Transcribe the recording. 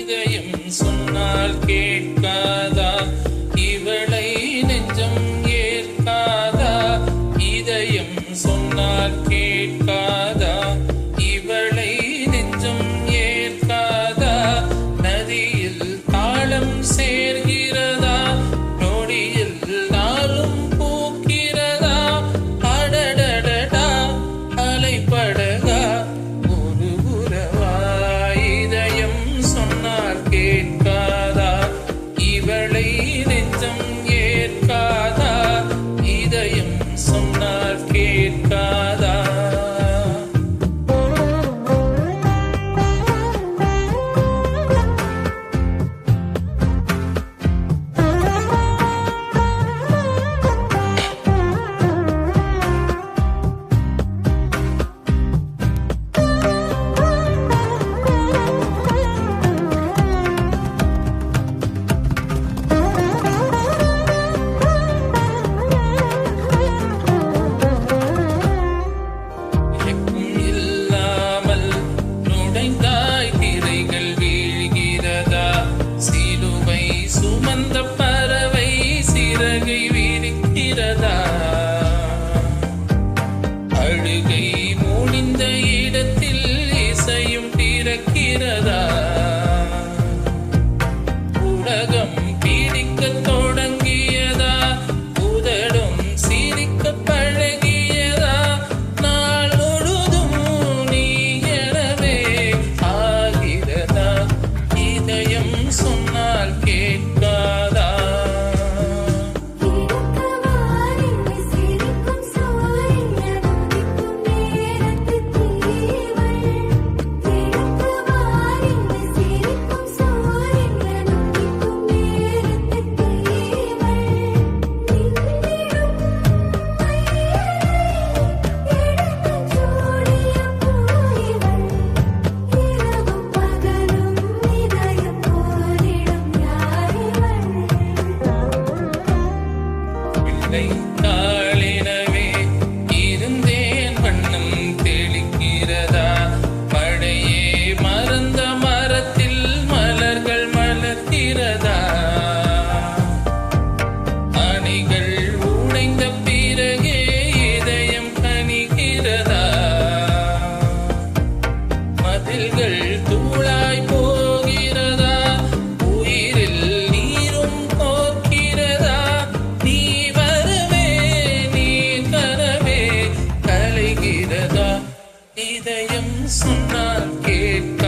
இதயம் சொன்னால் கேட்காதா, இவளை நெஞ்சம் ஏற்காதா. இதயம் சொன்னால் கேட்காதா, இவளை நெஞ்சம் ஏற்காதா. நதியில் தாளம் சேர்கிறதா, நொடியில் நாளும் பூக்கிறதா. அடடடடா அலைப்படகா ஒரு உறவா. இதயம் சொன்னால் கேட்காதா, இவளை நெஞ்சம் ஏற்காதா. இதயம் சொன்னால் கேட்காதா. சுமந்த பறவை சிறகை விரிக்கிறதா, அழுகை மூடிந்த இடத்தில் இசையும் பிறக்கிறதா. உலகம் பீடிக்க தொடங்கியதா, உதடும் சிரிக்க பழகியதா. நாள் முழுதும் நீ எனவே ஆகிறதா. இதயம் சொன்னால் கேட்காதா. காலினவே இருந்தேன் வண்ணம் தெளிக்கிறதா. மழையே மறந்த மரத்தில் மலர்கள் மலர்கிறதா. அணிகள் உடைந்த பிறகே இதயம் கனிகிறதா. மதில்கள் தூளாய் போகிறதா, உயிரில் நீரும் போக்கிறதா. நீ கலைகிறதா. இதயம் சொன்னால் கேட்க